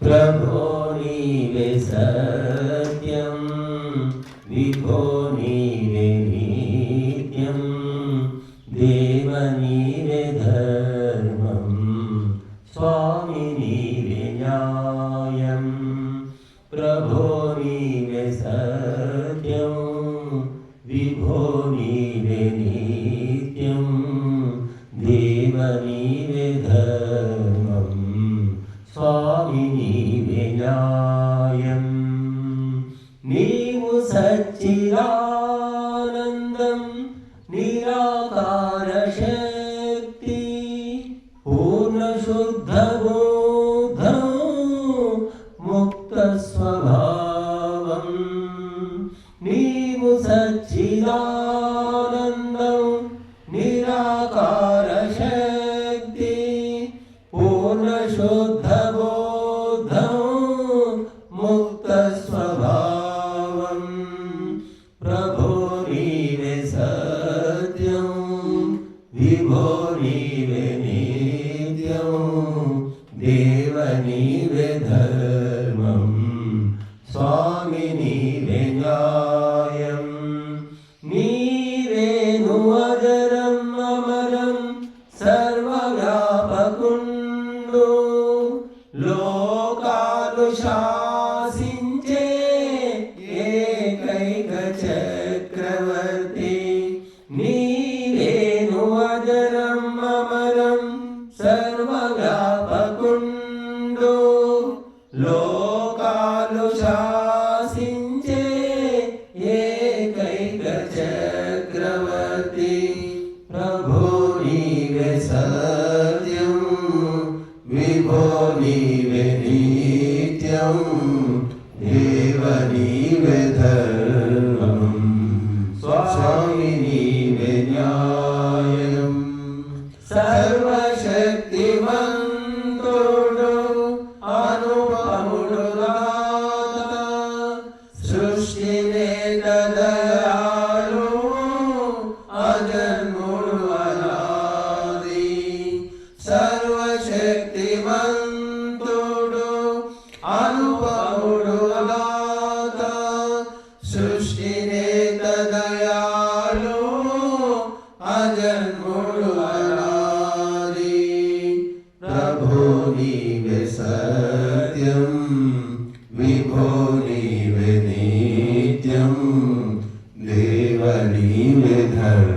प्रभो नीवे सत्यं विभो नीवे नित्यं देव नीवे धर्मं स्वामी नीवे न्यायं प्रभो नीवे सत्यं विभो नीवे नित्यं देव नीवे धर्मं स्वामी नीवे न्यायं नीवु सच्चिदानन्दं निराकार शक्ति पूर्ण शुद्ध बोधं मुक्त स्वभावं नीवु सच्चिदानन्दं निराकार शक्ति पूर्ण शुद्ध बोधं मुक्त स्वभावं प्रभो नीवे सत्यं विभो नीवे नित्यं देव नीवे धर्मं स्वामी नीवे न्यायं नीवेनु अजरम् अमरं सर्वव्यापकुण्डो लोकाలు శాసించే ఏకైక చక్రవర్తి నీవేను అజరం అమరం సర్వవ్యాపకుండు లోకాలు శాసించే ఏకైక చక్రవర్తి ప్రభో నీవే సత్యం విభో నీవే నిత్యం దేవ నీవే ధర్మం స్వామి నీవే న్యాయం సర్వశక్తిమంతుడు అనుపముడు దాత సృష్టినేత దయాళు అజన్ముడు అనాది సర్వశక్తిమంతుడు అనుపముడు దాత సృష్టినేత దయాళు అజన్ముడు అనాది ప్రభో నీవే సత్యం విభో నీవే నిత్యం దేవ నీవే ధర్మం